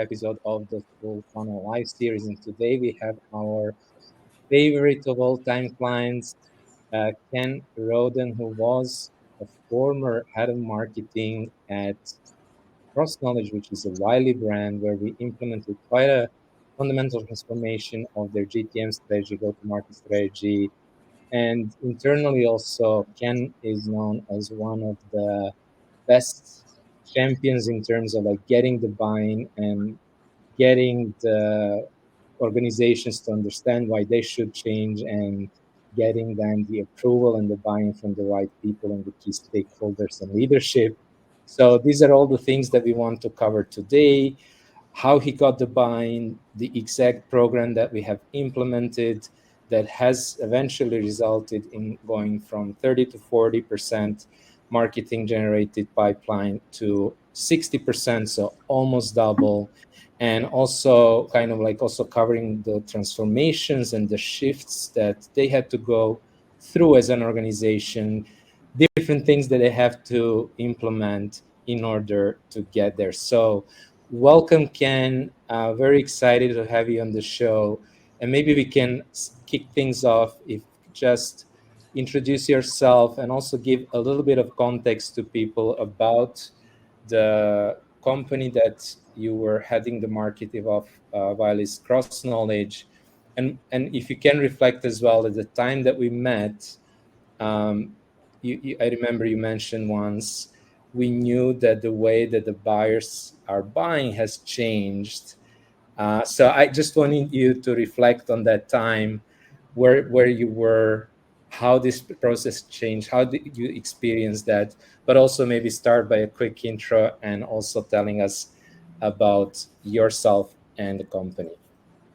episode of the Full Funnel Live series. And today we have our favorite of all time clients, Ken Roden, who was a former head of marketing at Cross Knowledge, which is a Wiley brand, where we implemented quite a fundamental transformation of their GTM strategy, go-to-market strategy. And internally also, Ken is known as one of the best champions in terms of like getting the buy-in and getting the organizations to understand why they should change and getting then the approval and the buy-in from the right people and the key stakeholders and leadership. So these are all the things that we want to cover today: how he got the buy-in, the exact program that we have implemented that has eventually resulted in going from 30 to 40% marketing generated pipeline to 60%, so almost double. And also kind of like also covering the transformations and the shifts that they had to go through as an organization, different things that they have to implement in order to get there. So welcome, Ken. Very excited to have you on the show. And maybe we can kick things off if just introduce yourself and also give a little bit of context to people about the company that you were heading the marketing of, Wiley's Cross Knowledge. And if you can reflect as well at the time that we met, um, I remember you mentioned once we knew that the way that the buyers are buying has changed. So I just wanted you to reflect on that time, where you were, how this process changed, how did you experience that, but also maybe start by a quick intro and also telling us about yourself and the company.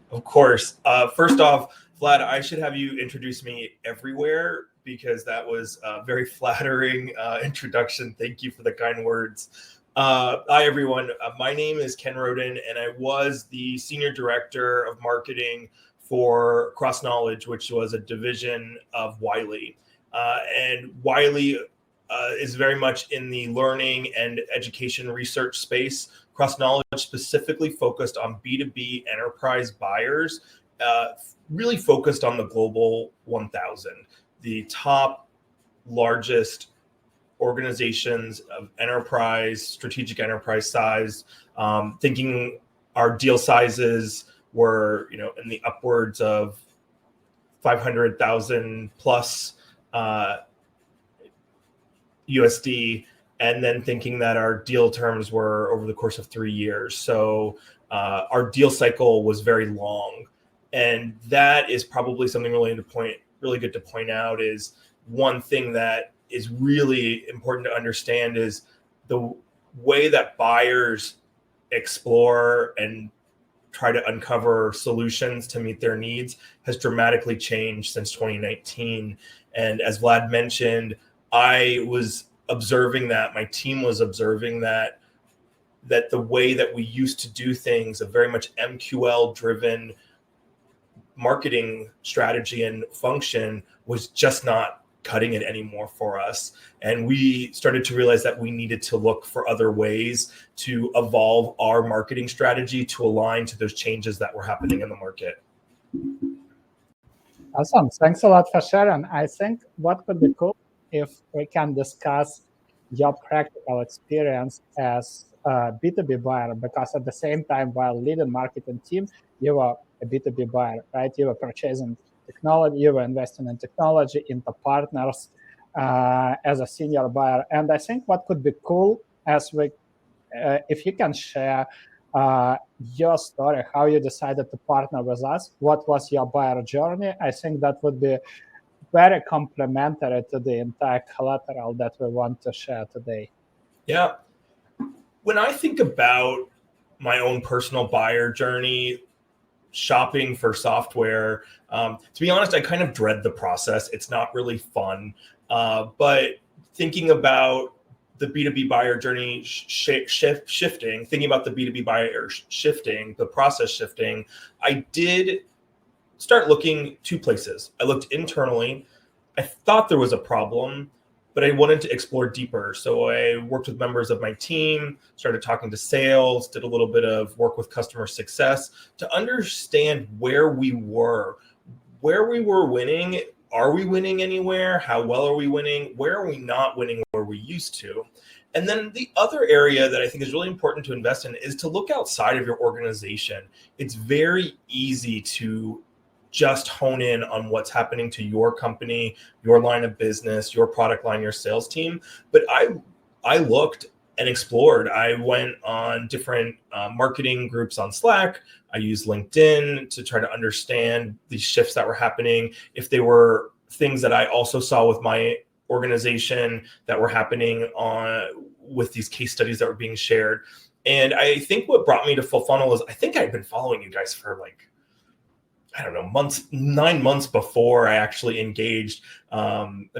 Of course. First off, Vlad, I should have you introduce me everywhere because that was a very flattering introduction. Thank you for the kind words. Hi, everyone. My name is Ken Roden, and I was the Senior Director of Marketing for Cross Knowledge, which was a division of Wiley. And Wiley is very much in the learning and education research space. Cross Knowledge specifically focused on B2B enterprise buyers, really focused on the Global 1000, the top largest organizations of enterprise, strategic enterprise size. Thinking our deal sizes were, in the upwards of 500,000 plus USD, and then thinking that our deal terms were over the course of 3 years. So our deal cycle was very long. And that is probably something really good to point out. Is one thing that is really important to understand is the way that buyers explore and try to uncover solutions to meet their needs has dramatically changed since 2019. And as Vlad mentioned, I was observing that, my team was observing that the way that we used to do things, a very much MQL driven marketing strategy and function, was just not cutting it anymore for us. And we started to realize that we needed to look for other ways to evolve our marketing strategy to align to those changes that were happening in the market. Awesome. Thanks a lot for sharing. I think what could be cool if we can discuss your practical experience as a B2B buyer, because at the same time, while leading marketing team, you were a B2B buyer, right? You were purchasing technology, you were investing in technology, into partners as a senior buyer. And I think what could be cool if you can share your story, how you decided to partner with us, what was your buyer journey. I think that would be very complementary to the entire collateral that we want to share today. Yeah. When I think about my own personal buyer journey, shopping for software, to be honest, I kind of dread the process. It's not really fun. But thinking about the B2B buyer journey shifting, thinking about the B2B buyer shifting, the process shifting, I did start looking two places. I looked internally. I thought there was a problem, but I wanted to explore deeper. So I worked with members of my team, started talking to sales, did a little bit of work with customer success to understand where we were winning. Are we winning anywhere? How well are we winning? Where are we not winning where we used to? And then the other area that I think is really important to invest in is to look outside of your organization. It's very easy to just hone in on what's happening to your company, your line of business, your product line, your sales team. But I looked and explored. I went on different marketing groups on Slack. I used LinkedIn to try to understand the shifts that were happening. If they were things that I also saw with my organization that were happening with these case studies that were being shared. And I think what brought me to Fullfunnel is I think I'd been following you guys for like, I don't know, 9 months before I actually engaged.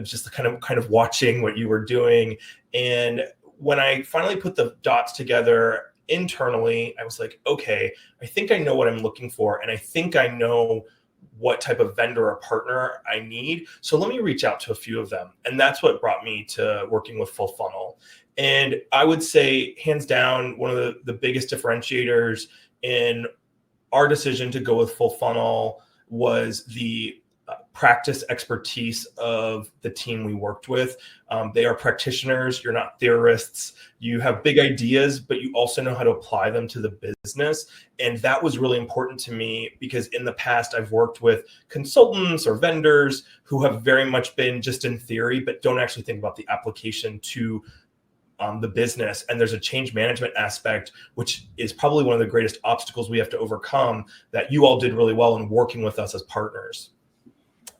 Just kind of watching what you were doing. And when I finally put the dots together internally, I was like, okay, I think I know what I'm looking for. And I think I know what type of vendor or partner I need. So let me reach out to a few of them. And that's what brought me to working with Fullfunnel. And I would say, hands down, one of the biggest differentiators in our decision to go with Fullfunnel was the practice expertise of the team we worked with. They are practitioners. You're not theorists. You have big ideas, but you also know how to apply them to the business. And that was really important to me because in the past, I've worked with consultants or vendors who have very much been just in theory, but don't actually think about the application to the business. And there's a change management aspect, which is probably one of the greatest obstacles we have to overcome that you all did really well in working with us as partners.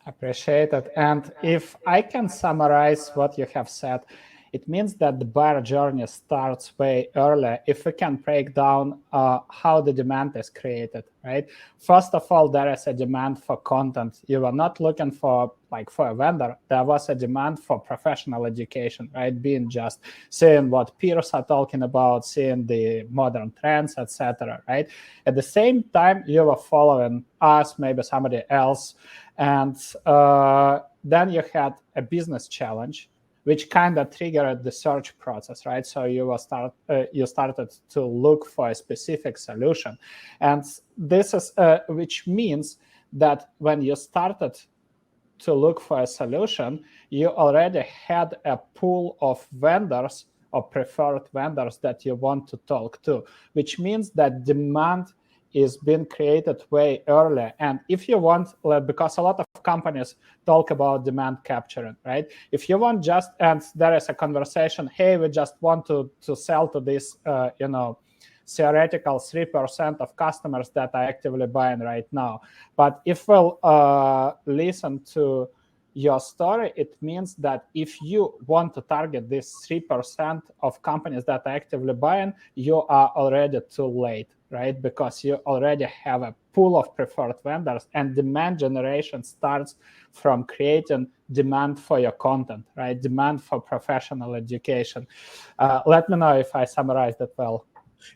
Appreciate it. And if I can summarize what you have said, it means that the buyer journey starts way earlier if we can break down how the demand is created, right? First of all, there is a demand for content. You are not looking for a vendor. There was a demand for professional education, right? Being just seeing what peers are talking about, seeing the modern trends, etc., right? At the same time, you were following us, maybe somebody else, and then you had a business challenge, which kind of triggered the search process, right? So you started to look for a specific solution. And this is, which means that when you started to look for a solution, you already had a pool of vendors or preferred vendors that you want to talk to, which means that demand is being created way earlier. And if you want, because a lot of companies talk about demand capturing, right? If you want just, and there is a conversation, hey, we just want to sell to this, theoretical 3% of customers that are actively buying right now. But if we'll listen to your story, it means that if you want to target this 3% of companies that are actively buying, you are already too late, right? Because you already have a pool of preferred vendors, and demand generation starts from creating demand for your content, right? Demand for professional education. Let me know if I summarized it well.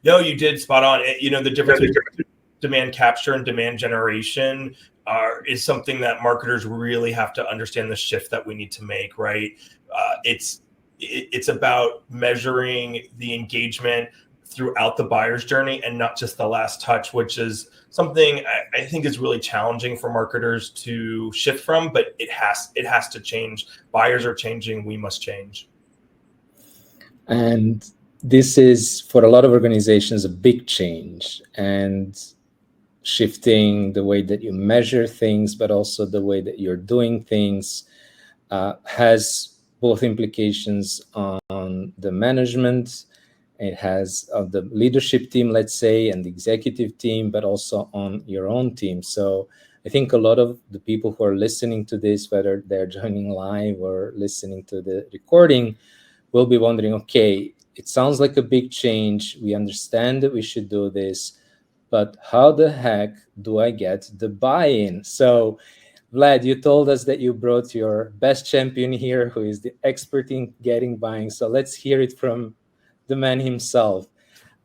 No, you did spot on. The difference between demand capture and demand generation is something that marketers really have to understand the shift that we need to make, right? It's about measuring the engagement throughout the buyer's journey and not just the last touch, which is something I think is really challenging for marketers to shift from, but it has to change. Buyers are changing. We must change. And this is, for a lot of organizations, a big change, and shifting the way that you measure things, but also the way that you're doing things has both implications on the management. It has the leadership team, let's say, and the executive team, but also on your own team. So I think a lot of the people who are listening to this, whether they're joining live or listening to the recording, will be wondering, okay, it sounds like a big change. We understand that we should do this, but how the heck do I get the buy-in? So Vlad, you told us that you brought your best champion here, who is the expert in getting buy-in. So let's hear it from the man himself.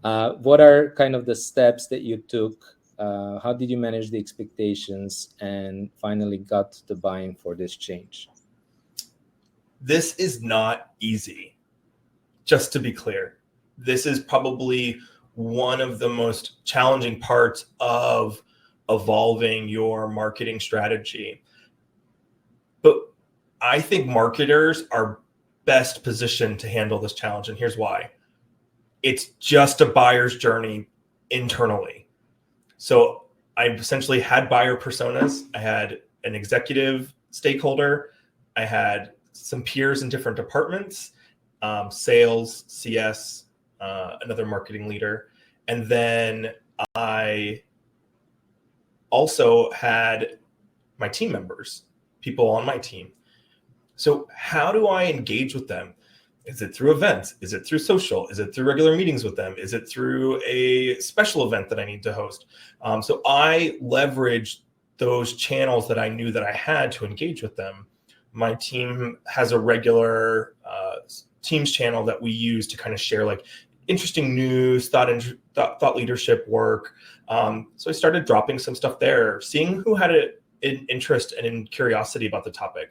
What are kind of the steps that you took? How did you manage the expectations and finally got the buy-in for this change? This is not easy. Just to be clear, this is probably one of the most challenging parts of evolving your marketing strategy. But I think marketers are best positioned to handle this challenge, and here's why. It's just a buyer's journey internally. So I essentially had buyer personas. I had an executive stakeholder. I had some peers in different departments, sales, CS, another marketing leader. And then I also had my team members, people on my team. So how do I engage with them? Is it through events? Is it through social? Is it through regular meetings with them? Is it through a special event that I need to host? So I leveraged those channels that I knew that I had to engage with them. My team has a regular Teams channel that we use to kind of share like interesting news, thought leadership work. So I started dropping some stuff there, seeing who had an interest and curiosity about the topic.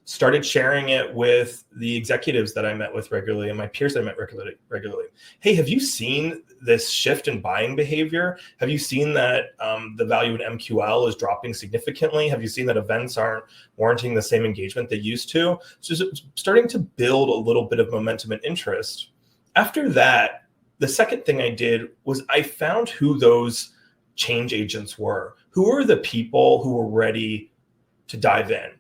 Started sharing it with the executives that I met with regularly and my peers that I met regularly. Hey, have you seen this shift in buying behavior? Have you seen that the value in MQL is dropping significantly? Have you seen that events aren't warranting the same engagement they used to? So starting to build a little bit of momentum and interest. After that, the second thing I did was I found who those change agents were. Who were the people who were ready to dive in?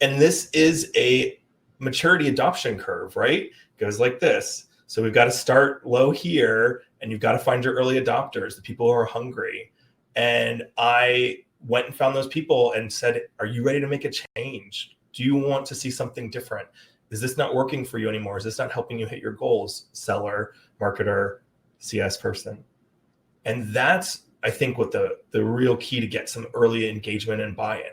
And this is a maturity adoption curve, right? It goes like this. So we've got to start low here, and you've got to find your early adopters, the people who are hungry. And I went and found those people and said, are you ready to make a change? Do you want to see something different? Is this not working for you anymore? Is this not helping you hit your goals? Seller, marketer, CS person. And that's, I think, what the real key to get some early engagement and buy-in.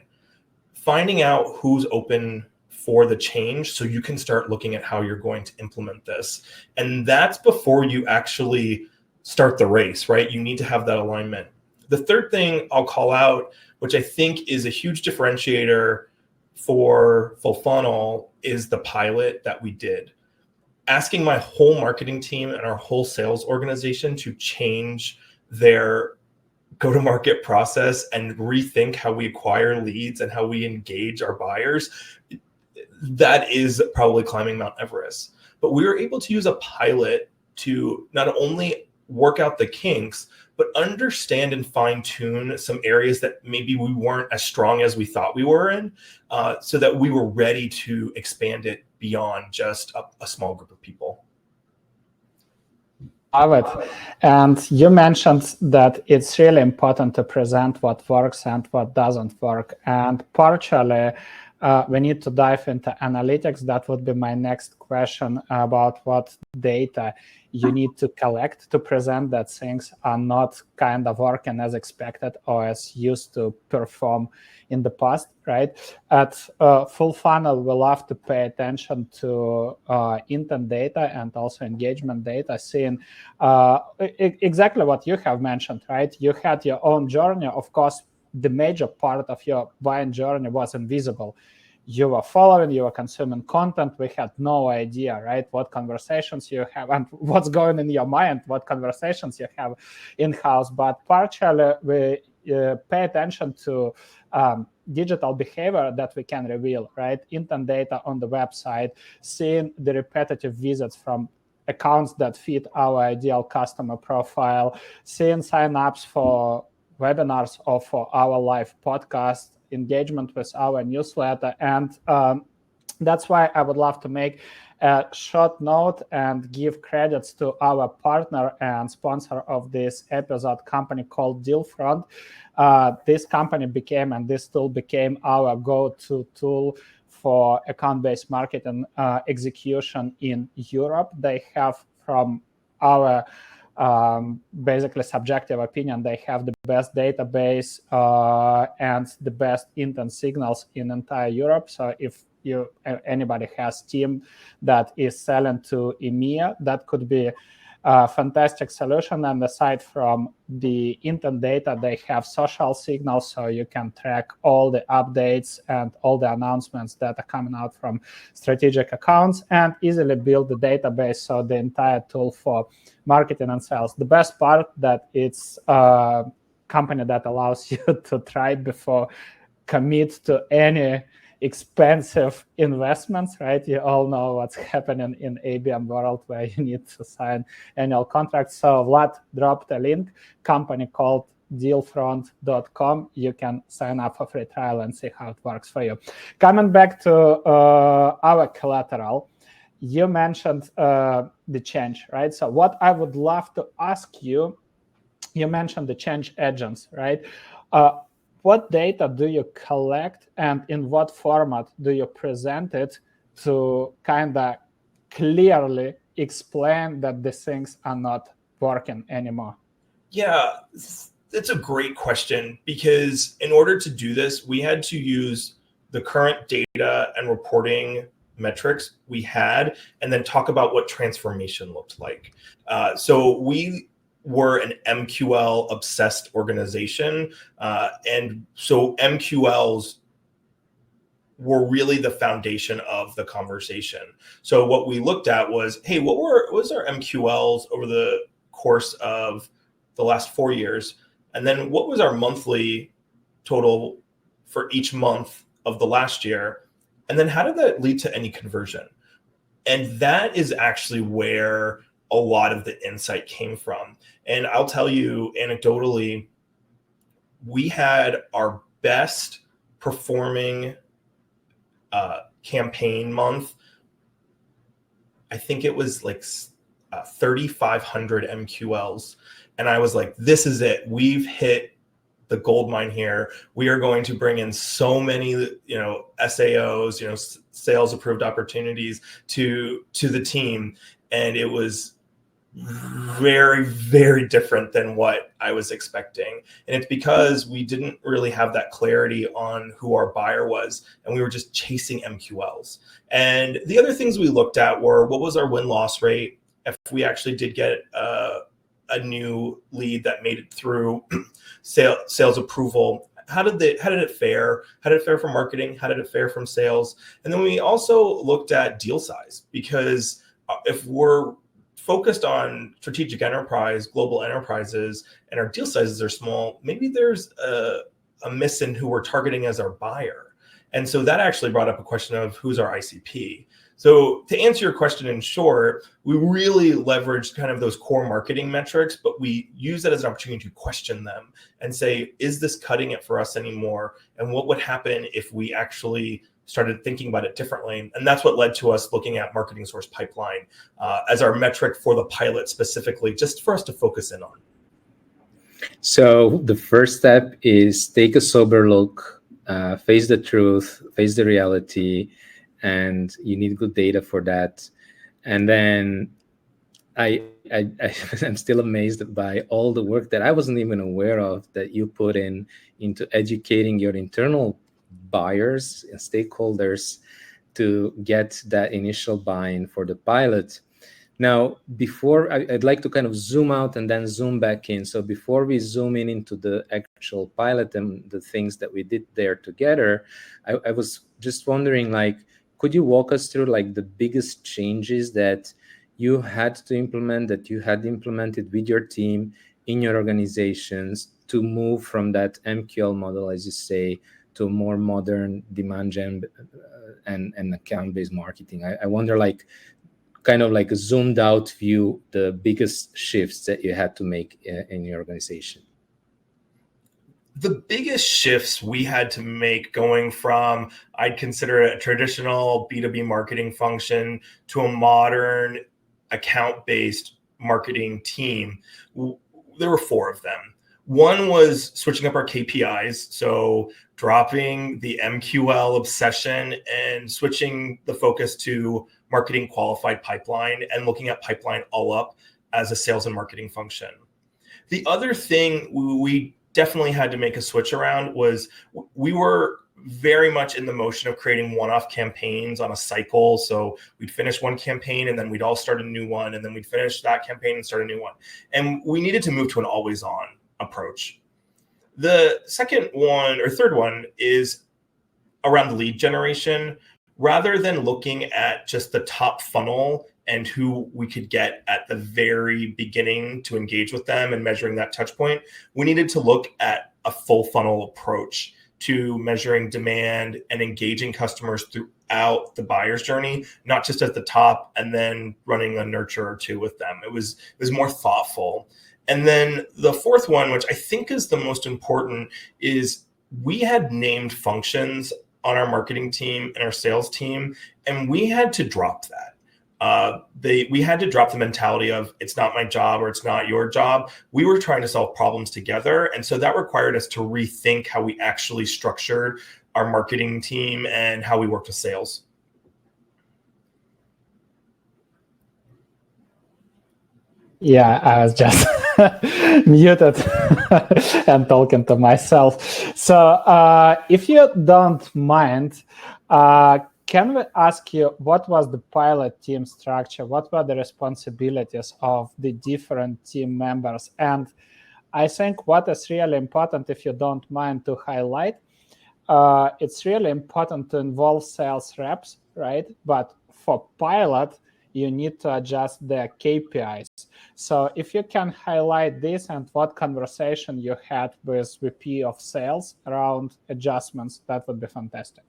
Finding out who's open for the change so you can start looking at how you're going to implement this. And that's before you actually start the race, right? You need to have that alignment. The third thing I'll call out, which I think is a huge differentiator for Fullfunnel, is the pilot that we did. Asking my whole marketing team and our whole sales organization to change their go-to-market process and rethink how we acquire leads and how we engage our buyers, that is probably climbing Mount Everest. But we were able to use a pilot to not only work out the kinks, but understand and fine-tune some areas that maybe we weren't as strong as we thought we were in, so that we were ready to expand it beyond just a small group of people. Love it. And you mentioned that it's really important to present what works and what doesn't work. And partially, we need to dive into analytics. That would be my next question about what data you need to collect to present that things are not kind of working as expected or as used to perform in the past, right? At Fullfunnel, we love to pay attention to intent data and also engagement data, seeing exactly what you have mentioned, right? You had your own journey. Of course, the major part of your buying journey was invisible. You were following, you were consuming content. We had no idea, right, what conversations you have and what's going in your mind, what conversations you have in-house. But partially, we pay attention to digital behavior that we can reveal, right? Intent data on the website, seeing the repetitive visits from accounts that fit our ideal customer profile, seeing signups for webinars or for our live podcast, engagement with our newsletter. And that's why I would love to make a short note and give credits to our partner and sponsor of this episode, company called DealFront. This company became, and this tool became, our go-to tool for account-based marketing execution in Europe. They have, from our basically subjective opinion, they have the best database and the best intent signals in entire Europe. So if anybody has team that is selling to EMEA, that could be fantastic solution. And aside from the intent data, they have social signals, so you can track all the updates and all the announcements that are coming out from strategic accounts, and easily build the database, so the entire tool for marketing and sales. The best part that it's a company that allows you to try before commit to any expensive investments, right? You all know what's happening in ABM world, where you need to sign annual contracts. So Vlad dropped a link, company called DealFront.com. You can sign up for free trial and see how it works for you. Coming back to our collateral, you mentioned the change, right? So what I would love to ask you, you mentioned the change agents, right? What data do you collect, and in what format do you present it to kind of clearly explain that the things are not working anymore? Yeah, it's a great question, because in order to do this, we had to use the current data and reporting metrics we had, and then talk about what transformation looked like. So we were an MQL obsessed organization. And so MQLs were really the foundation of the conversation. So what we looked at was, hey, what was our MQLs over the course of the last 4 years? And then what was our monthly total for each month of the last year? And then how did that lead to any conversion? And that is actually where a lot of the insight came from. And I'll tell you anecdotally, we had our best performing campaign month. I think it was like 3,500 MQLs. And I was like, this is it. We've hit the gold mine here. We are going to bring in so many, SAOs, sales approved opportunities to the team. And it was very, very different than what I was expecting. And it's because we didn't really have that clarity on who our buyer was, and we were just chasing MQLs. And the other things we looked at were, what was our win-loss rate if we actually did get a new lead that made it through sales approval? How did it fare? How did it fare from marketing? How did it fare from sales? And then we also looked at deal size, because if we're focused on strategic enterprise, global enterprises, and our deal sizes are small, maybe there's a miss in who we're targeting as our buyer. And so that actually brought up a question of who's our ICP. So to answer your question in short, we really leveraged kind of those core marketing metrics, but we use that as an opportunity to question them and say, is this cutting it for us anymore? And what would happen if we actually started thinking about it differently? And that's what led to us looking at marketing source pipeline as our metric for the pilot specifically, just for us to focus in on. So the first step is take a sober look, face the truth, face the reality, and you need good data for that. And then I'm still amazed by all the work that I wasn't even aware of that you put into educating your internal buyers and stakeholders to get that initial buy-in for the pilot. Now, before I'd like to kind of zoom out and then zoom back in. So before we zoom in into the actual pilot and the things that we did there together, I was just wondering, like, could you walk us through like the biggest changes that you had to implement, that you had implemented with your team in your organizations to move from that MQL model, as you say, to a more modern demand gen and account-based marketing? I wonder, like, kind of like a zoomed out view, the biggest shifts that you had to make in your organization. The biggest shifts we had to make, going from, I'd consider it a traditional B2B marketing function to a modern account-based marketing team, there were 4 of them. One was switching up our KPIs, so dropping the MQL obsession and switching the focus to marketing qualified pipeline and looking at pipeline all up as a sales and marketing function. The other thing we definitely had to make a switch around was, we were very much in the motion of creating one-off campaigns on a cycle. So we'd finish one campaign and then we'd all start a new one, and then we'd finish that campaign and start a new one. And we needed to move to an always-on approach. The second one or third one is around lead generation. Rather than looking at just the top funnel and who we could get at the very beginning to engage with them and measuring that touch point, we needed to look at a full funnel approach to measuring demand and engaging customers throughout the buyer's journey, not just at the top and then running a nurture or two with them. It was more thoughtful. And then the fourth one, which I think is the most important, is we had named functions on our marketing team and our sales team, and we had to drop that. We had to drop the mentality of it's not my job or it's not your job. We were trying to solve problems together. And so that required us to rethink how we actually structured our marketing team and how we worked with sales. Yeah, I was just muted and talking to myself. So if you don't mind, can we ask you what was the pilot team structure? What were the responsibilities of the different team members? And I think what is really important, if you don't mind to highlight, it's really important to involve sales reps, right? But for pilot, you need to adjust their KPIs. So if you can highlight this and what conversation you had with VP of sales around adjustments, that would be fantastic.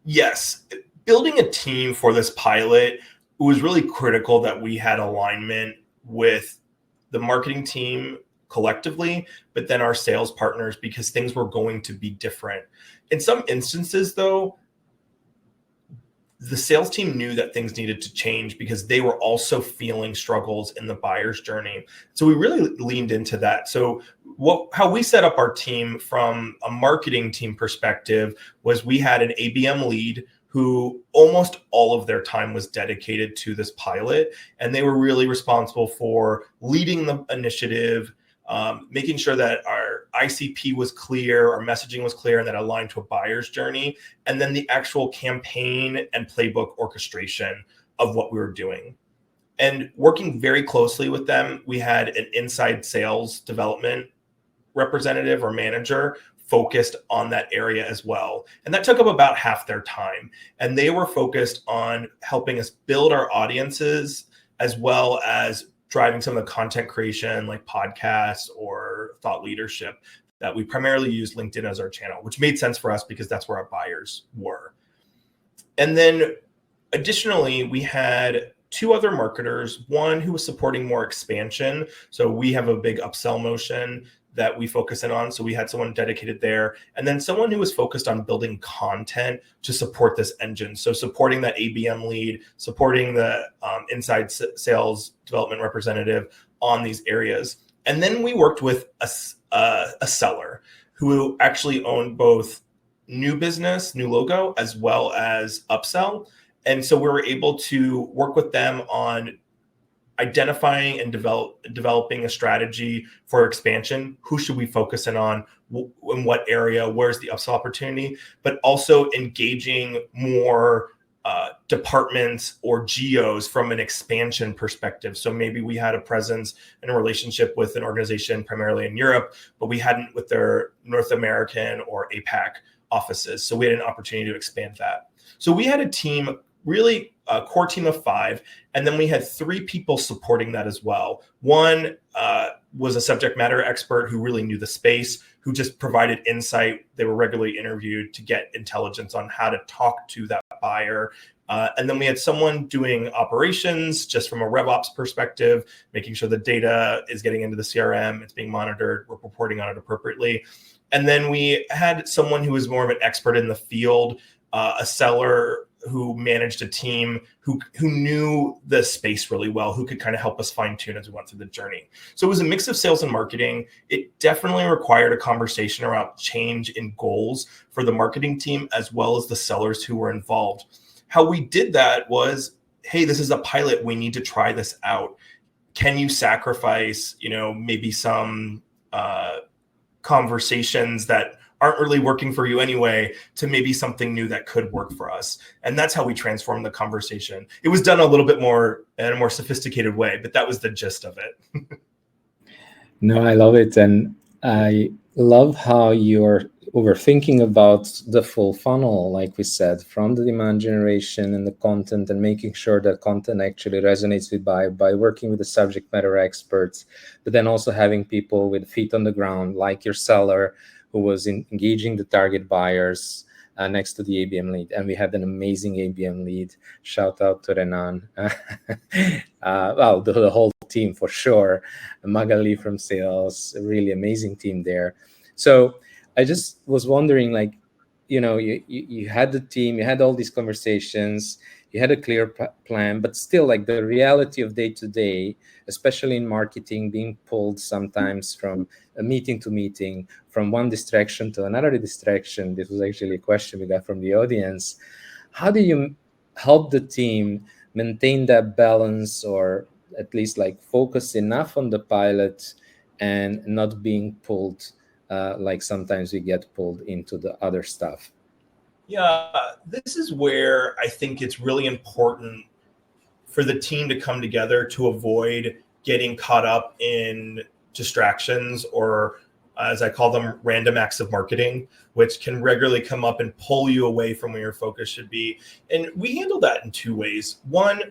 Yes. Building a team for this pilot, it was really critical that we had alignment with the marketing team collectively, but then our sales partners, because things were going to be different. In some instances, though, the sales team knew that things needed to change because they were also feeling struggles in the buyer's journey. So we really leaned into that. So how we set up our team from a marketing team perspective was we had an ABM lead who almost all of their time was dedicated to this pilot. And they were really responsible for leading the initiative, making sure that our ICP was clear, our messaging was clear, and that aligned to a buyer's journey, and then the actual campaign and playbook orchestration of what we were doing. And working very closely with them, we had an inside sales development representative or manager focused on that area as well. And that took up about half their time. And they were focused on helping us build our audiences as well as driving some of the content creation like podcasts or thought leadership that we primarily used LinkedIn as our channel, which made sense for us because that's where our buyers were. And then additionally, we had two other marketers, one who was supporting more expansion. So we have a big upsell motion that we focus in on. So we had someone dedicated there. And then someone who was focused on building content to support this engine. So supporting that ABM lead, supporting the inside sales development representative on these areas. And then we worked with a seller who actually owned both new business, new logo, as well as upsell. And so we were able to work with them on identifying and developing a strategy for expansion. Who should we focus in on? In what area? Where's the upsell opportunity? But also engaging more departments or geos from an expansion perspective. So maybe we had a presence and a relationship with an organization primarily in Europe, but we hadn't with their North American or APAC offices. So we had an opportunity to expand that. So we had a team, really a core team of 5, and then we had 3 people supporting that as well. One was a subject matter expert who really knew the space, who just provided insight. They were regularly interviewed to get intelligence on how to talk to that buyer. And then we had someone doing operations just from a RevOps perspective, making sure the data is getting into the CRM, it's being monitored, we're reporting on it appropriately. And then we had someone who was more of an expert in the field, a seller who managed a team who knew the space really well, who could kind of help us fine tune as we went through the journey. So it was a mix of sales and marketing. It definitely required a conversation around change in goals for the marketing team, as well as the sellers who were involved. How we did that was, hey, this is a pilot. We need to try this out. Can you sacrifice, maybe some conversations that aren't really working for you anyway to maybe something new that could work for us. And that's how we transformed the conversation. It was done a little bit more in a more sophisticated way, but that was the gist of it. No, I love it. And I love how you're overthinking about the full funnel, like we said, from the demand generation and the content, and making sure that content actually resonates with buyer by working with the subject matter experts, but then also having people with feet on the ground, like your seller, who was engaging the target buyers next to the ABM lead. And we had an amazing ABM lead. Shout out to Renan. Well, the whole team for sure. Magali from sales, a really amazing team there. So I just was wondering, like, you had the team, you had all these conversations, you had a clear plan, but still, like, the reality of day to day, especially in marketing, being pulled sometimes from a meeting to meeting, from one distraction to another distraction. This was actually a question we got from the audience. How do you help the team maintain that balance, or at least like focus enough on the pilot and not being pulled like sometimes we get pulled into the other stuff? Yeah, this is where I think it's really important for the team to come together to avoid getting caught up in distractions, or as I call them, random acts of marketing, which can regularly come up and pull you away from where your focus should be. And we handle that in two ways. One,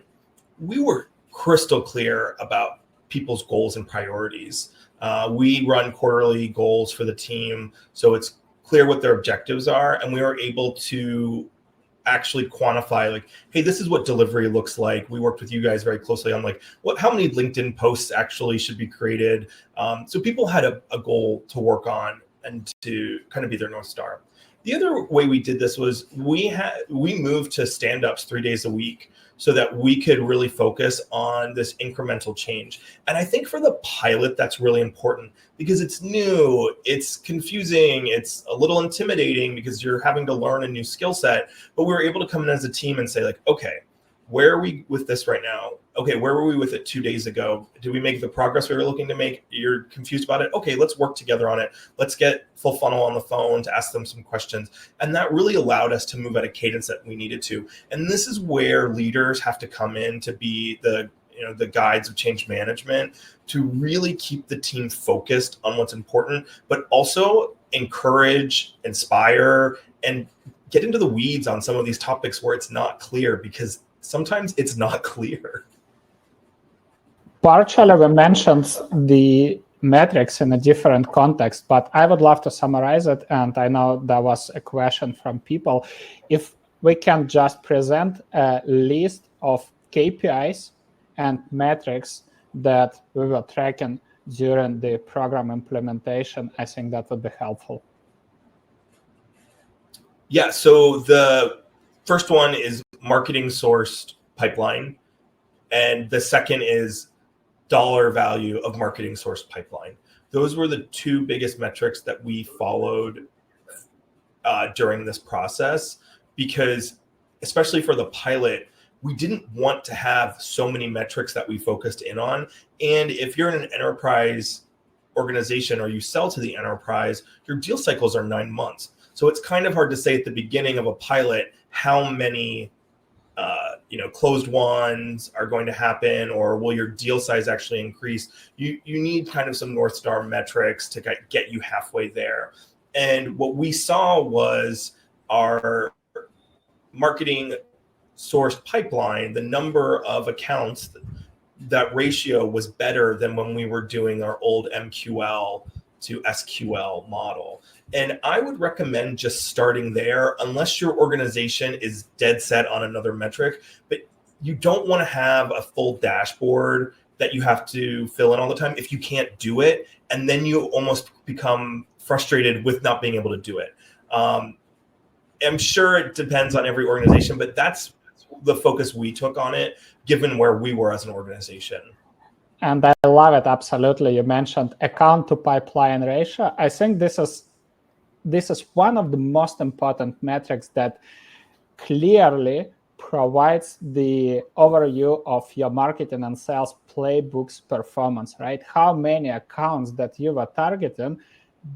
we were crystal clear about people's goals and priorities. We run quarterly goals for the team, so it's clear what their objectives are, and we were able to actually quantify, like, hey, this is what delivery looks like. We worked with you guys very closely on like how many LinkedIn posts actually should be created. So people had a goal to work on and to kind of be their North Star. The other way we did this was we moved to stand-ups 3 days a week so that we could really focus on this incremental change. And I think for the pilot, that's really important because it's new, it's confusing, it's a little intimidating because you're having to learn a new skill set. But we were able to come in as a team and say, like, okay, where are we with this right now? Okay, where were we with it 2 days ago? Did we make the progress we were looking to make? You're confused about it? Okay, let's work together on it. Let's get Fullfunnel on the phone to ask them some questions. And that really allowed us to move at a cadence that we needed to. And this is where leaders have to come in to be the guides of change management, to really keep the team focused on what's important, but also encourage, inspire, and get into the weeds on some of these topics where it's not clear, because sometimes it's not clear. Partially, we mentioned the metrics in a different context, but I would love to summarize it. And I know there was a question from people. If we can just present a list of KPIs and metrics that we were tracking during the program implementation, I think that would be helpful. Yeah, so the first one is marketing sourced pipeline, and the second is dollar value of marketing sourced pipeline. Those were the two biggest metrics that we followed during this process, because especially for the pilot, we didn't want to have so many metrics that we focused in on. And if you're in an enterprise organization or you sell to the enterprise, your deal cycles are 9 months. So it's kind of hard to say at the beginning of a pilot how many closed ones are going to happen, or will your deal size actually increase. You need kind of some North Star metrics to get you halfway there. And what we saw was our marketing sourced pipeline, the number of accounts, that ratio was better than when we were doing our old MQL to SQL model. And I would recommend just starting there, unless your organization is dead set on another metric. But you don't want to have a full dashboard that you have to fill in all the time if you can't do it. And then you almost become frustrated with not being able to do it. I'm sure it depends on every organization, but that's the focus we took on it, given where we were as an organization. And I love it, absolutely. You mentioned account to pipeline ratio. I think this is one of the most important metrics that clearly provides the overview of your marketing and sales playbook's performance, right? How many accounts that you were targeting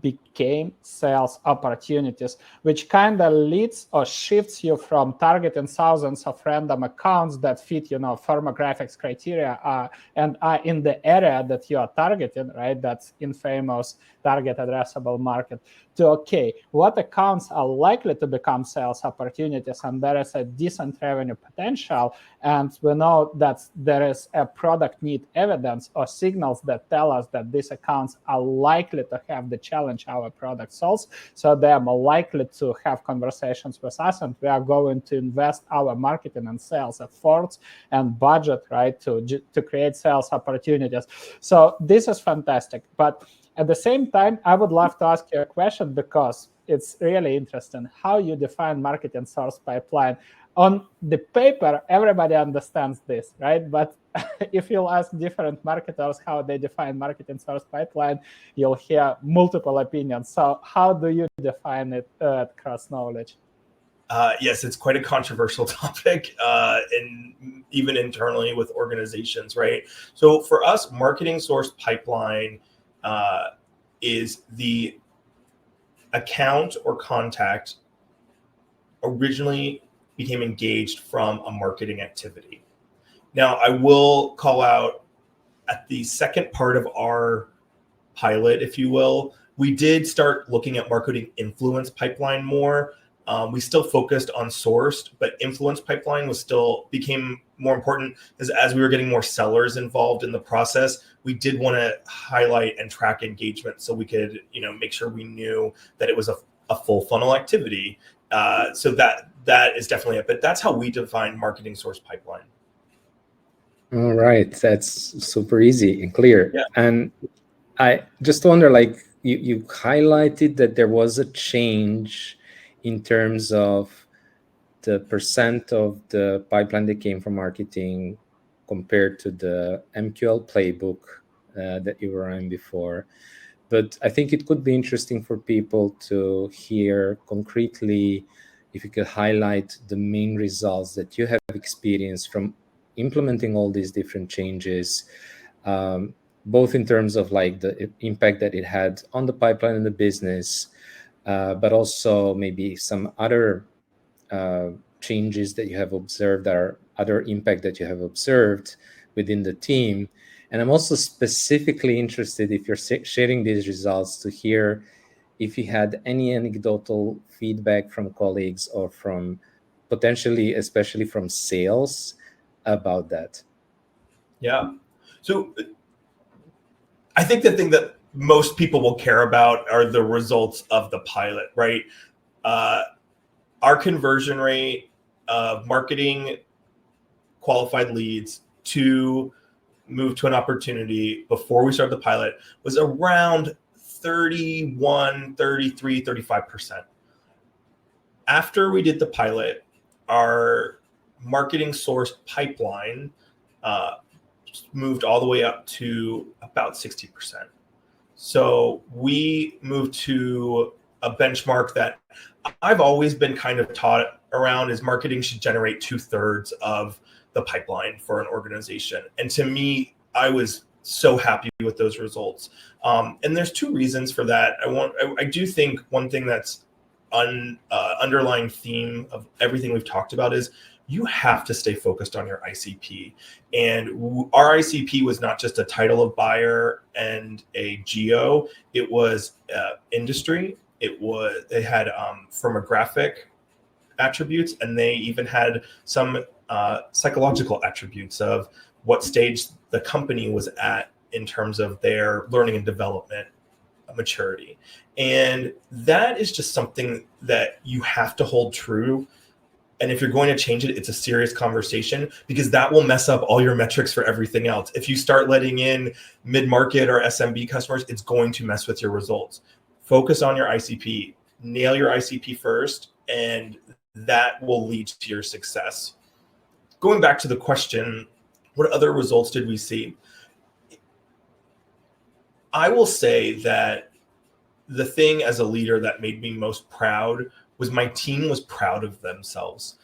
became sales opportunities, which kind of leads or shifts you from targeting thousands of random accounts that fit, firmographics criteria and are in the area that you are targeting, right? That's infamous target addressable market, to, okay, what accounts are likely to become sales opportunities, and there is a decent revenue potential, and we know that there is a product need evidence or signals that tell us that these accounts are likely to have the challenge our product solves, so they are more likely to have conversations with us, and we are going to invest our marketing and sales efforts and budget, right, to create sales opportunities. So this is fantastic. But at the same time, I would love to ask you a question, because it's really interesting how you define marketing source pipeline. On the paper, everybody understands this, right? But if you'll ask different marketers how they define marketing source pipeline, you'll hear multiple opinions. So how do you define it at Cross Knowledge? Yes, it's quite a controversial topic, and even internally with organizations, right? So for us, marketing source pipeline is the account or contact originally became engaged from a marketing activity. Now, I will call out at the second part of our pilot, if you will, we did start looking at marketing influence pipeline more. We still focused on sourced, but influence pipeline became more important as we were getting more sellers involved in the process. We did want to highlight and track engagement so we could, make sure we knew that it was a full funnel activity. So that is definitely it. But that's how we define marketing source pipeline. All right, that's super easy and clear. Yeah. And I just wonder, like you highlighted that there was a change in terms of the percent of the pipeline that came from marketing compared to the MQL playbook that you were in before. But I think it could be interesting for people to hear concretely, if you could highlight the main results that you have experienced from implementing all these different changes, both in terms of like the impact that it had on the pipeline and the business, but also maybe some other changes that you have observed, or other impact that you have observed within the team. And I'm also specifically interested, if you're sharing these results, to hear if you had any anecdotal feedback from colleagues or from potentially, especially from sales, about that. Yeah. So I think the thing that most people will care about are the results of the pilot, right? Our conversion rate of marketing qualified leads to move to an opportunity before we started the pilot was around 31, 33, 35%. After we did the pilot, our marketing source pipeline moved all the way up to about 60%. So we moved to a benchmark that I've always been kind of taught around, is marketing should generate 2/3 of the pipeline for an organization. And to me, I was so happy with those results. And there's two reasons for that. I do think one thing that's underlying theme of everything we've talked about is you have to stay focused on your ICP. And our ICP was not just a title of buyer and a geo, it was industry. They had firmographic attributes, and they even had some psychological attributes of what stage the company was at in terms of their learning and development maturity. And that is just something that you have to hold true. And if you're going to change it, it's a serious conversation, because that will mess up all your metrics for everything else. If you start letting in mid-market or SMB customers, it's going to mess with your results. Focus on your ICP, nail your ICP first, and that will lead to your success. Going back to the question, what other results did we see? I will say that the thing as a leader that made me most proud was my team was proud of themselves.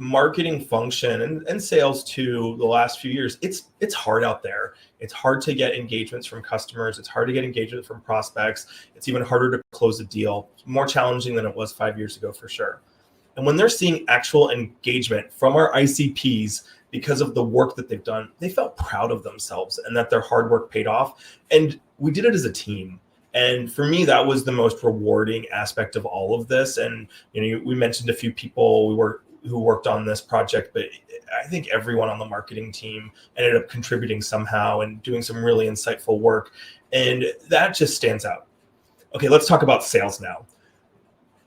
marketing function and sales too, the last few years, it's hard out there. It's hard to get engagements from customers. It's hard to get engagement from prospects. It's even harder to close a deal. It's more challenging than it was 5 years ago for sure. And when they're seeing actual engagement from our ICPs because of the work that they've done, they felt proud of themselves and that their hard work paid off. And we did it as a team. And for me, that was the most rewarding aspect of all of this. And we mentioned a few people who worked on this project, but I think everyone on the marketing team ended up contributing somehow and doing some really insightful work. And that just stands out. Okay, let's talk about sales now.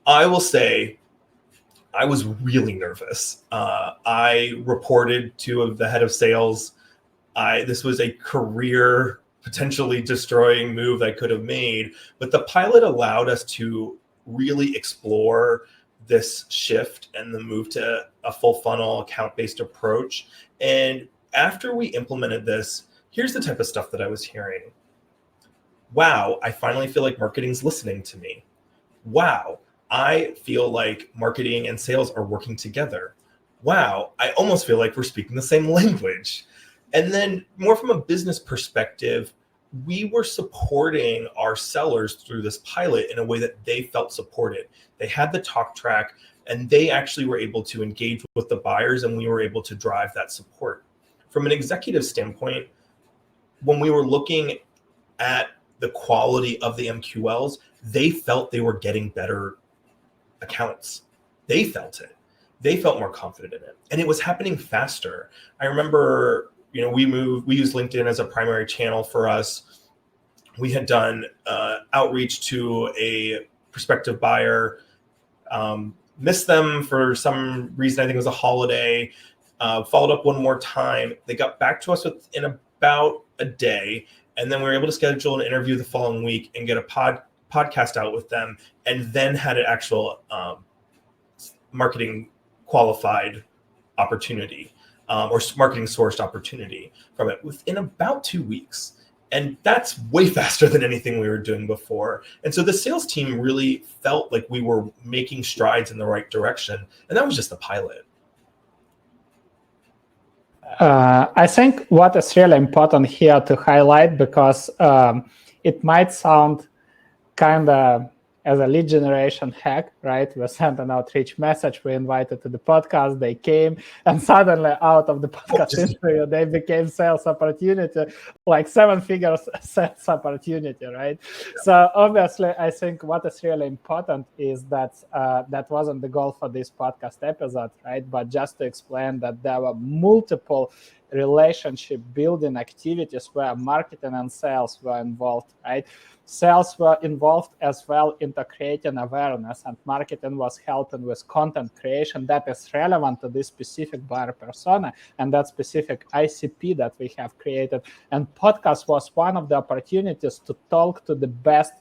I will say I was really nervous. I reported to the head of sales. This was a career potentially destroying move I could have made, but the pilot allowed us to really explore this shift and the move to a full funnel account-based approach. And after we implemented this, here's the type of stuff that I was hearing. Wow, I finally feel like marketing's listening to me. Wow, I feel like marketing and sales are working together. Wow, I almost feel like we're speaking the same language. And then more from a business perspective, we were supporting our sellers through this pilot in a way that they felt supported. They had the talk track and they actually were able to engage with the buyers, and we were able to drive that support. From an executive standpoint, when we were looking at the quality of the MQLs, they felt they were getting better accounts. They felt it. They felt more confident in it. And it was happening faster. I remember we used LinkedIn as a primary channel for us. We had done outreach to a prospective buyer, missed them for some reason. I think it was a holiday. Followed up one more time. They got back to us within about a day, and then we were able to schedule an interview the following week and get a podcast out with them, and then had an actual marketing qualified opportunity. Or marketing sourced opportunity from it within about 2 weeks. And that's way faster than anything we were doing before. And so the sales team really felt like we were making strides in the right direction. And that was just the pilot. I think what is really important here to highlight, because it might sound kind of as a lead generation hack, right? We sent an outreach message, we invited to the podcast, they came, and suddenly out of the podcast interview, they became sales opportunity, like 7 figures sales opportunity, right? Yeah. So obviously, I think what is really important is that that wasn't the goal for this podcast episode, right? But just to explain that there were multiple relationship building activities where marketing and sales were involved, right? Sales were involved as well into creating awareness, and marketing was helping with content creation that is relevant to this specific buyer persona and that specific ICP that we have created. And podcast was one of the opportunities to talk to the best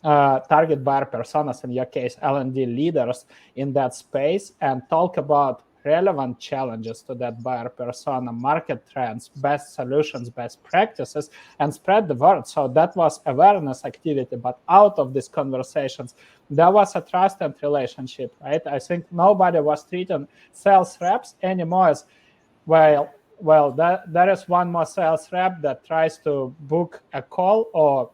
target buyer personas, in your case, L&D leaders in that space, and talk about relevant challenges to that buyer persona, market trends, best solutions, best practices, and spread the word. So that was awareness activity. But out of these conversations, there was a trust and relationship, right? I think nobody was treating sales reps anymore as, well, there is one more sales rep that tries to book a call or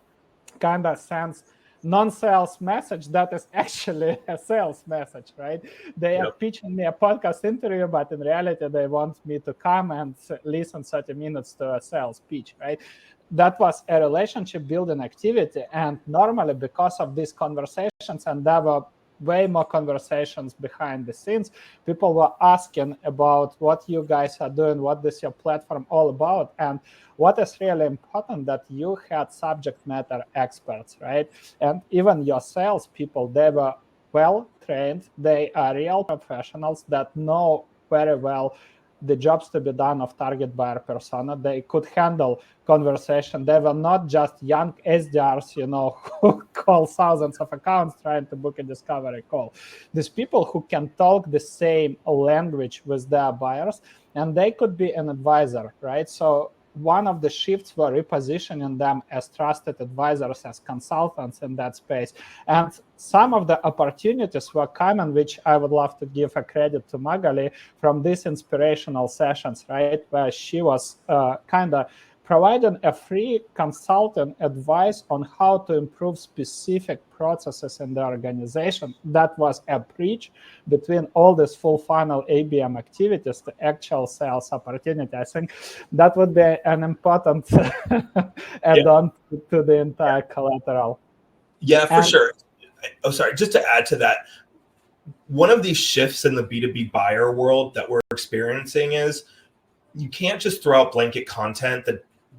kind of sends non-sales message that is actually a sales message, right? They are pitching me a podcast interview, but in reality, they want me to come and listen 30 minutes to a sales pitch, right? That was a relationship building activity. And normally, because of these conversations, and there were way more conversations behind the scenes, people were asking about what you guys are doing, what is your platform all about, and what is really important, that you had subject matter experts, right? And even your sales people, they were well trained. They are real professionals that know very well the jobs to be done of target buyer persona. They could handle conversation. They were not just young SDRs, who call thousands of accounts trying to book a discovery call. These people who can talk the same language with their buyers, and they could be an advisor, right? So one of the shifts were repositioning them as trusted advisors, as consultants in that space. And some of the opportunities were coming, which I would love to give a credit to Magali from these inspirational sessions, right, where she was kind of providing a free consulting advice on how to improve specific processes in the organization. That was a bridge between all these full funnel ABM activities to actual sales opportunity. I think that would be an important add-on to the entire collateral. Yeah, for sure. Oh, sorry. Just to add to that, one of these shifts in the B2B buyer world that we're experiencing is you can't just throw out blanket content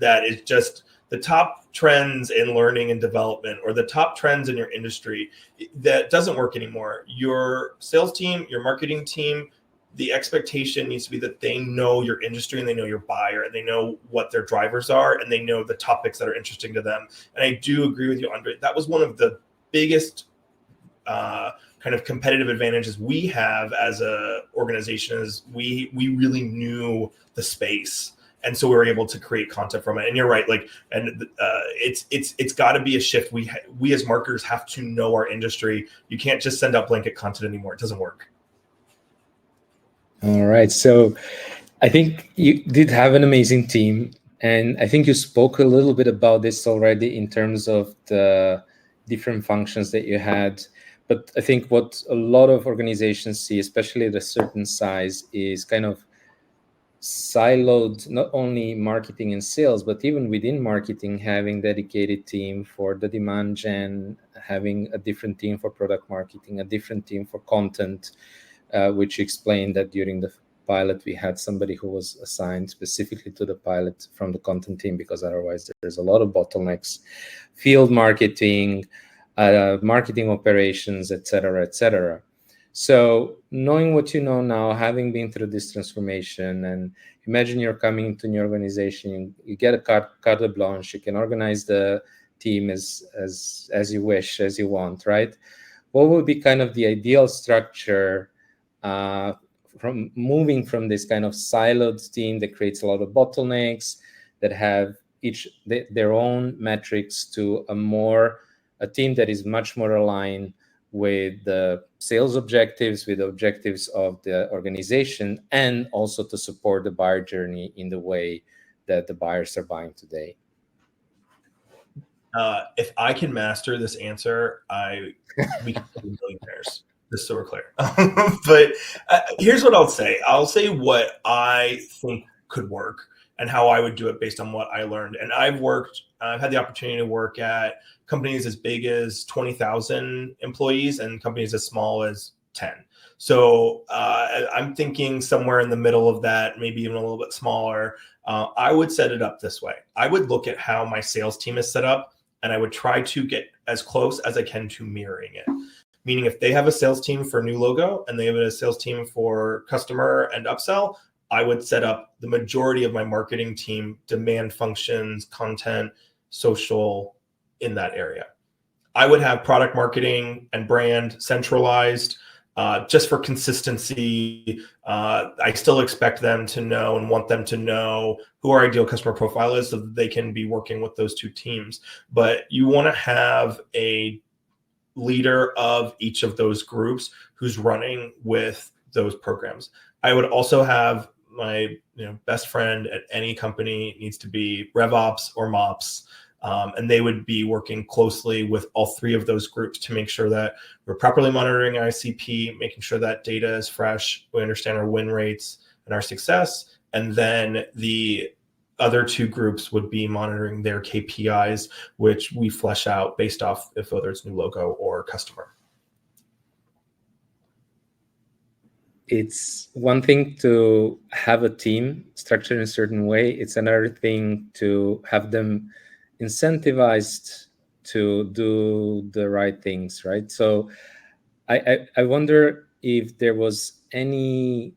that is just the top trends in learning and development or the top trends in your industry. That doesn't work anymore. Your sales team, your marketing team, the expectation needs to be that they know your industry and they know your buyer and they know what their drivers are and they know the topics that are interesting to them. And I do agree with you, Andre. That was one of the biggest kind of competitive advantages we have as a organization is we really knew the space. And so we were able to create content from it. And you're right, like, and it's got to be a shift. We as marketers have to know our industry. You can't just send out blanket content anymore. It doesn't work. All right. So I think you did have an amazing team. And I think you spoke a little bit about this already in terms of the different functions that you had. But I think what a lot of organizations see, especially at a certain size, is kind of siloed, not only marketing and sales, but even within marketing, having dedicated team for the demand gen, having a different team for product marketing, a different team for content, which explained that during the pilot, we had somebody who was assigned specifically to the pilot from the content team, because otherwise there's a lot of bottlenecks, field marketing, marketing operations, etc., etc. So knowing what you know now, having been through this transformation, and imagine you're coming into a new organization, you get a carte blanche, you can organize the team as you wish, as you want, right? What would be kind of the ideal structure from moving from this kind of siloed team that creates a lot of bottlenecks, that have each their own metrics, to a team that is much more aligned with the sales objectives, with the objectives of the organization, and also to support the buyer journey in the way that the buyers are buying today? If I can master this answer, we can be millionaires. Just so we're clear. But here's what I'll say. I'll say what I think could work and how I would do it based on what I learned. And I've had the opportunity to work at companies as big as 20,000 employees and companies as small as 10. So I'm thinking somewhere in the middle of that, maybe even a little bit smaller. I would set it up this way. I would look at how my sales team is set up, and I would try to get as close as I can to mirroring it. Meaning if they have a sales team for new logo and they have a sales team for customer and upsell, I would set up the majority of my marketing team, demand functions, content, social, in that area. I would have product marketing and brand centralized just for consistency. I still expect them to know and want them to know who our ideal customer profile is so that they can be working with those two teams. But you want to have a leader of each of those groups who's running with those programs. I would also have my best friend at any company needs to be RevOps or MOps. And they would be working closely with all three of those groups to make sure that we're properly monitoring ICP, making sure that data is fresh, we understand our win rates and our success. And then the other two groups would be monitoring their KPIs, which we flesh out based off if whether it's new logo or customer. It's one thing to have a team structured in a certain way. It's another thing to have them incentivized to do the right things, right? So I wonder if there was any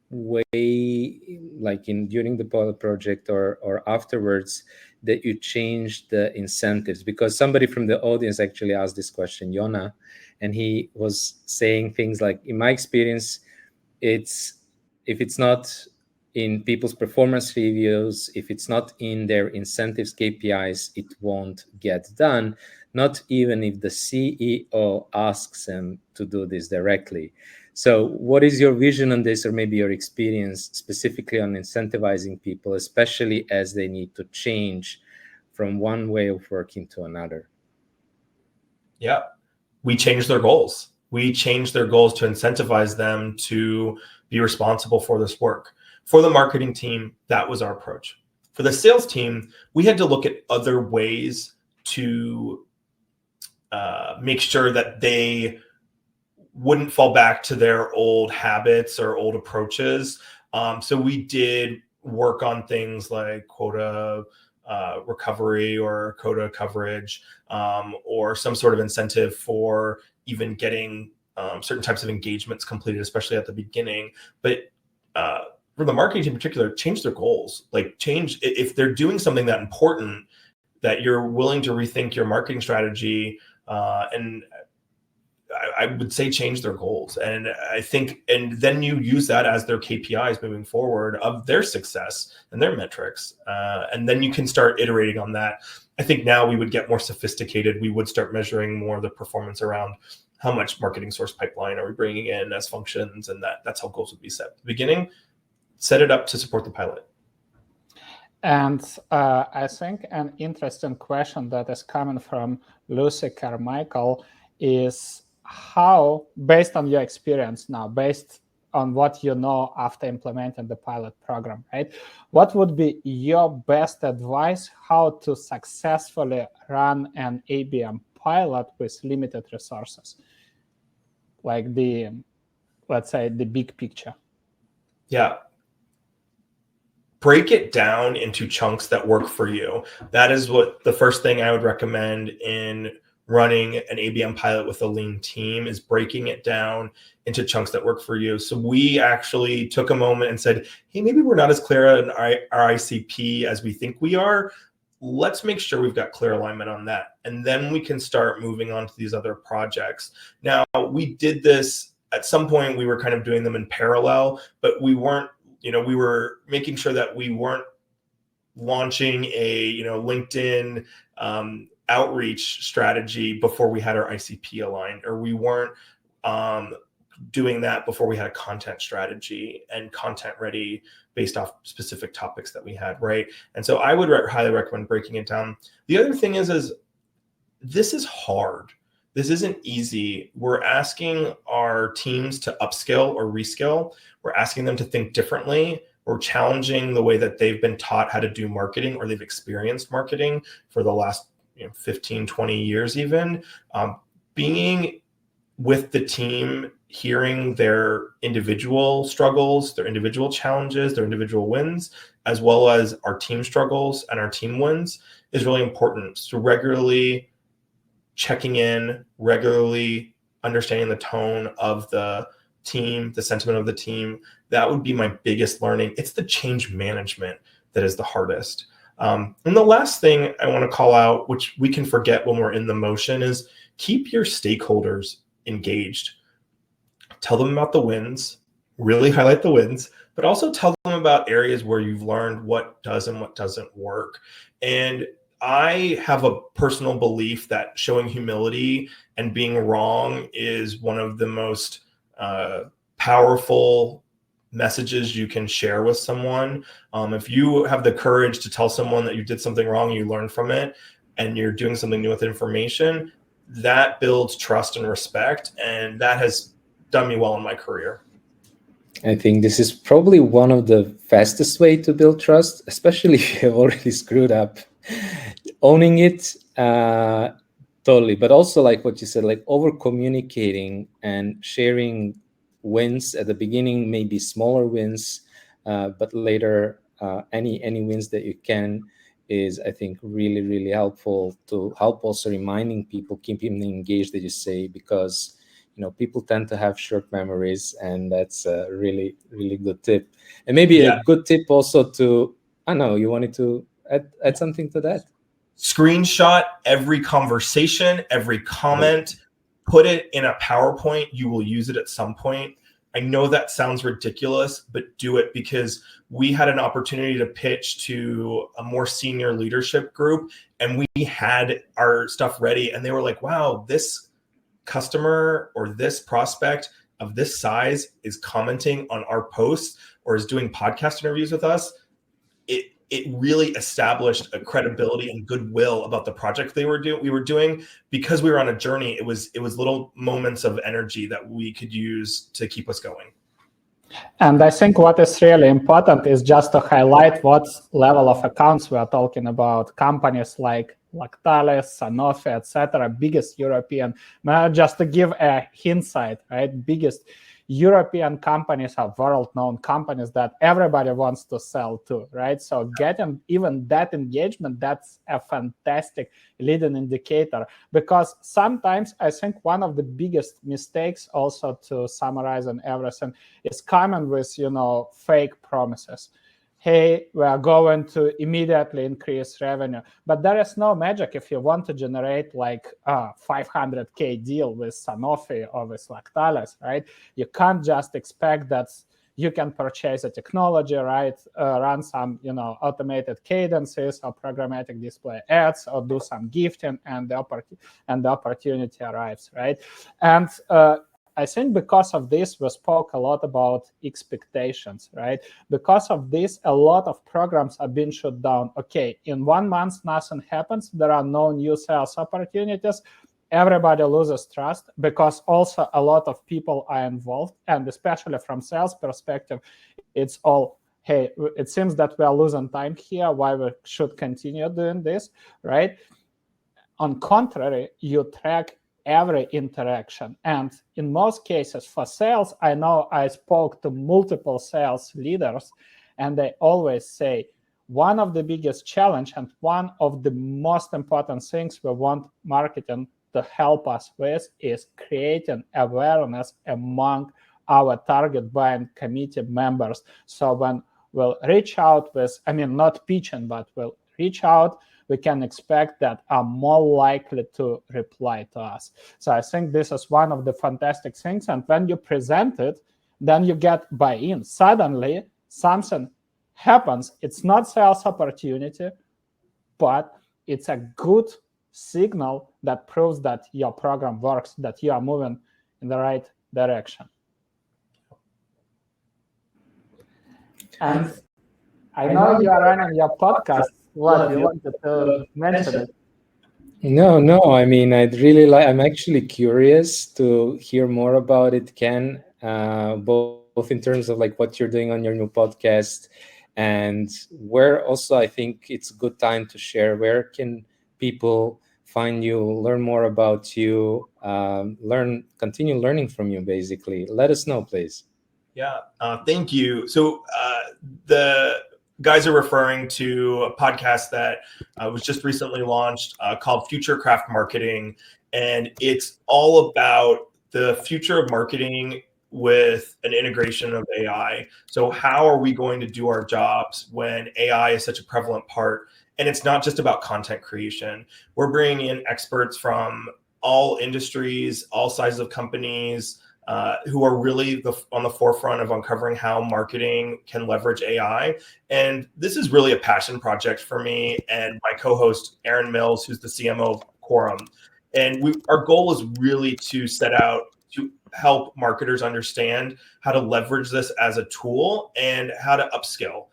way, like during the pilot project or afterwards, that you changed the incentives, because somebody from the audience actually asked this question, Yona, and he was saying things like, in my experience, if it's not in people's performance reviews, if it's not in their incentives KPIs, it won't get done, not even if the CEO asks them to do this directly. So what is your vision on this, or maybe your experience specifically on incentivizing people, especially as they need to change from one way of working to another? Yeah, we changed their goals. We changed their goals to incentivize them to be responsible for this work. For the marketing team, that was our approach. For the sales team, we had to look at other ways to make sure that they wouldn't fall back to their old habits or old approaches. So we did work on things like quota recovery or quota coverage, or some sort of incentive for even getting certain types of engagements completed, especially at the beginning. But for the marketing team in particular, change their goals. Like, change, if they're doing something that important, that you're willing to rethink your marketing strategy, and I would say change their goals. And I think, and then you use that as their KPIs moving forward of their success and their metrics. And then you can start iterating on that. I think now we would get more sophisticated. We would start measuring more of the performance around how much marketing source pipeline are we bringing in as functions. And that's how goals would be set. At the beginning, set it up to support the pilot. And I think an interesting question that is coming from Lucy Carmichael is how, based on your experience now, based on what you know after implementing the pilot program, right? What would be your best advice how to successfully run an ABM pilot with limited resources? Like let's say the big picture. Yeah. Break it down into chunks that work for you. That is what the first thing I would recommend in running an ABM pilot with a lean team, is breaking it down into chunks that work for you. So we actually took a moment and said, hey, maybe we're not as clear on our ICP as we think we are. Let's make sure we've got clear alignment on that. And then we can start moving on to these other projects. Now, we did this at some point, we were kind of doing them in parallel, but we weren't, we were making sure that we weren't launching a, LinkedIn outreach strategy before we had our ICP aligned, or we weren't doing that before we had a content strategy and content ready based off specific topics that we had, right? And so I would highly recommend breaking it down. The other thing is this is hard. This isn't easy. We're asking our teams to upskill or reskill. We're asking them to think differently. We're challenging the way that they've been taught how to do marketing, or they've experienced marketing for the last 15, 20 years even. Being with the team, hearing their individual struggles, their individual challenges, their individual wins, as well as our team struggles and our team wins, is really important. So regularly checking in, regularly understanding the tone of the team, the sentiment of the team, that would be my biggest learning. It's the change management that is the hardest. And the last thing I want to call out, which we can forget when we're in the motion, is keep your stakeholders engaged. Tell them about the wins, really highlight the wins, but also tell them about areas where you've learned what does and what doesn't work. And I have a personal belief that showing humility and being wrong is one of the most powerful messages you can share with someone. If you have the courage to tell someone that you did something wrong, you learn from it, and you're doing something new with information, that builds trust and respect. And that has done me well in my career. I think this is probably one of the fastest way to build trust, especially if you have already screwed up. Owning it, totally. But also, like what you said, like over communicating and sharing wins at the beginning, maybe smaller wins, but later any wins that you can is, I think, really, really helpful to help also reminding people, keeping them engaged, that you say, because people tend to have short memories, and that's a really, really good tip. And maybe a good tip also to, I know you wanted to add something to that. Screenshot every conversation, every comment, put it in a PowerPoint. You will use it at some point. I know that sounds ridiculous, but do it, because we had an opportunity to pitch to a more senior leadership group, and we had our stuff ready, and they were like, wow, this customer or this prospect of this size is commenting on our posts or is doing podcast interviews with us. It really established a credibility and goodwill about the project we were doing, because we were on a journey. It was little moments of energy that we could use to keep us going. And I think what is really important is just to highlight what level of accounts we are talking about. Companies like Lactalis, Sanofi, etc., biggest European, just to give a hindsight, right? Biggest European companies are world-known companies that everybody wants to sell to, right? So getting even that engagement, that's a fantastic leading indicator, because sometimes I think one of the biggest mistakes, also to summarize on everything, is coming with, fake promises. Hey, we are going to immediately increase revenue. But there is no magic if you want to generate like a 500K deal with Sanofi or with Lactalis, right? You can't just expect that you can purchase a technology, right? Run some, automated cadences or programmatic display ads or do some gifting, and the opportunity arrives, right? And I think because of this, we spoke a lot about expectations, right? Because of this, a lot of programs are being shut down. Okay, in 1 month, nothing happens. There are no new sales opportunities. Everybody loses trust, because also a lot of people are involved. And especially from sales perspective, it's all, hey, it seems that we are losing time here. Why we should continue doing this, right? On contrary, you track every interaction. And in most cases for sales, I know I spoke to multiple sales leaders, and they always say, one of the biggest challenge and one of the most important things we want marketing to help us with is creating awareness among our target buying committee members. So when we'll reach out with, not pitching, but we'll reach out, we can expect that are more likely to reply to us. So I think this is one of the fantastic things. And when you present it, then you get buy-in. Suddenly, something happens. It's not sales opportunity, but it's a good signal that proves that your program works, that you are moving in the right direction. And I know you are running your podcast. What you wanted to mention it? No. I'm actually curious to hear more about it, Ken, both in terms of like what you're doing on your new podcast, and where also I think it's a good time to share where can people find you, learn more about you, continue learning from you, basically. Let us know, please. Yeah, thank you. So the guys are referring to a podcast that was just recently launched called Future Craft Marketing. And it's all about the future of marketing with an integration of AI. So how are we going to do our jobs when AI is such a prevalent part? And it's not just about content creation. We're bringing in experts from all industries, all sizes of companies, who are really on the forefront of uncovering how marketing can leverage AI. And this is really a passion project for me and my co-host, Aaron Mills, who's the CMO of Quorum. And our goal is really to set out to help marketers understand how to leverage this as a tool and how to upskill.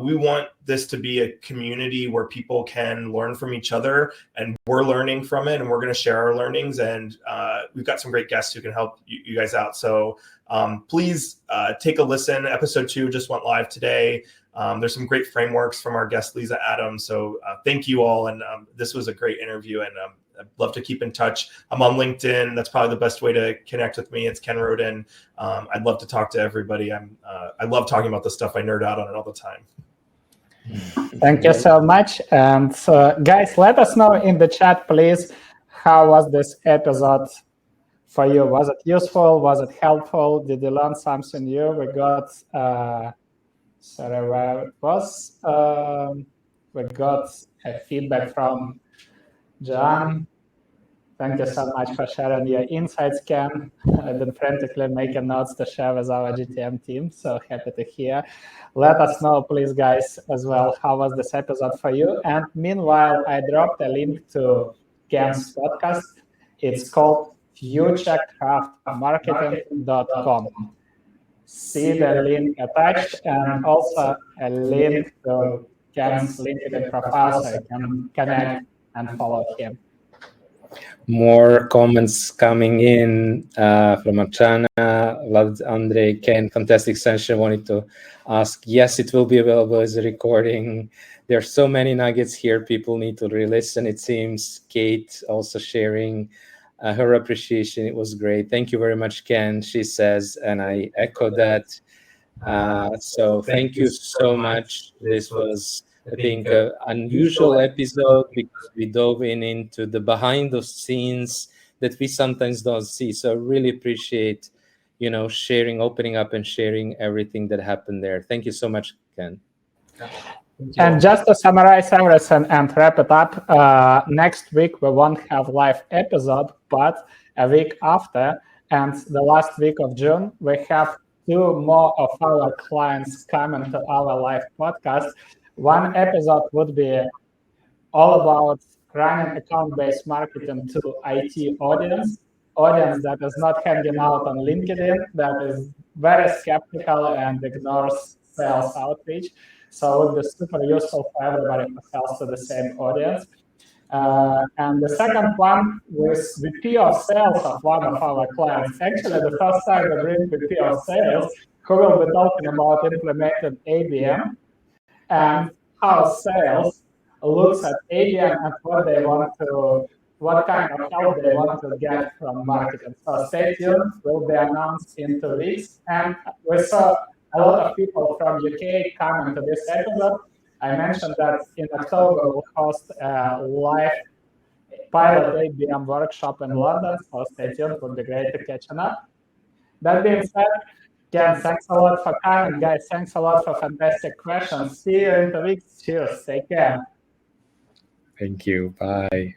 We want this to be a community where people can learn from each other, and we're learning from it, and we're going to share our learnings. And we've got some great guests who can help you guys out. So please take a listen. Episode 2 just went live today. There's some great frameworks from our guest, Lisa Adams. So thank you all. And this was a great interview, and I'd love to keep in touch. I'm on LinkedIn. That's probably the best way to connect with me. It's Ken Roden. I'd love to talk to everybody. I love talking about this stuff. I nerd out on it all the time. Thank you so much. And guys, let us know in the chat, please, how was this episode for you? Was it useful? Was it helpful? Did you learn something new? We got, sorry, where it was? We got a feedback from John. Thank you so much for sharing your insights, Ken. I've been frantically making notes to share with our GTM team, so happy to hear. Let us know, please, guys, as well, how was this episode for you? And meanwhile, I dropped a link to Ken's podcast. It's called futurecraftmarketing.com. See the link attached, and also a link to Ken's LinkedIn profile so you can connect and follow him. More comments coming in from Archana, Vlad, Andre, Ken, fantastic session. Wanted to ask, yes, it will be available as a recording. There are so many nuggets here. People need to re-listen, it seems. Kate also sharing her appreciation. It was great. Thank you very much, Ken, she says, and I echo that. So thank you so much. This was, I think, an unusual episode because we dove into the behind the scenes that we sometimes don't see. So I really appreciate, sharing, opening up and sharing everything that happened there. Thank you so much, Ken. And just to summarize everything and wrap it up, next week we won't have live episode, but a week after, and the last week of June, we have 2 more of our clients coming to our live podcast. One episode would be all about running account-based marketing to IT audience that is not hanging out on LinkedIn, that is very skeptical and ignores sales outreach. So it would be super useful for everybody who sells to the same audience. And the second one with VP of sales of one of our clients. Actually, the first time we bring VP of sales, who will be talking about implementing ABM and how sales looks at ABM and what kind of help they want to get from marketing. So stay tuned, will be announced in 2 weeks. And we saw a lot of people from UK coming to this episode. I mentioned that in October we'll host a live pilot ABM workshop in London, so stay tuned, it would be great to catch up. That being said, Ken, thanks a lot for coming. Guys, thanks a lot for fantastic questions. See you in 2 weeks. Cheers. Take care. Thank you. Bye.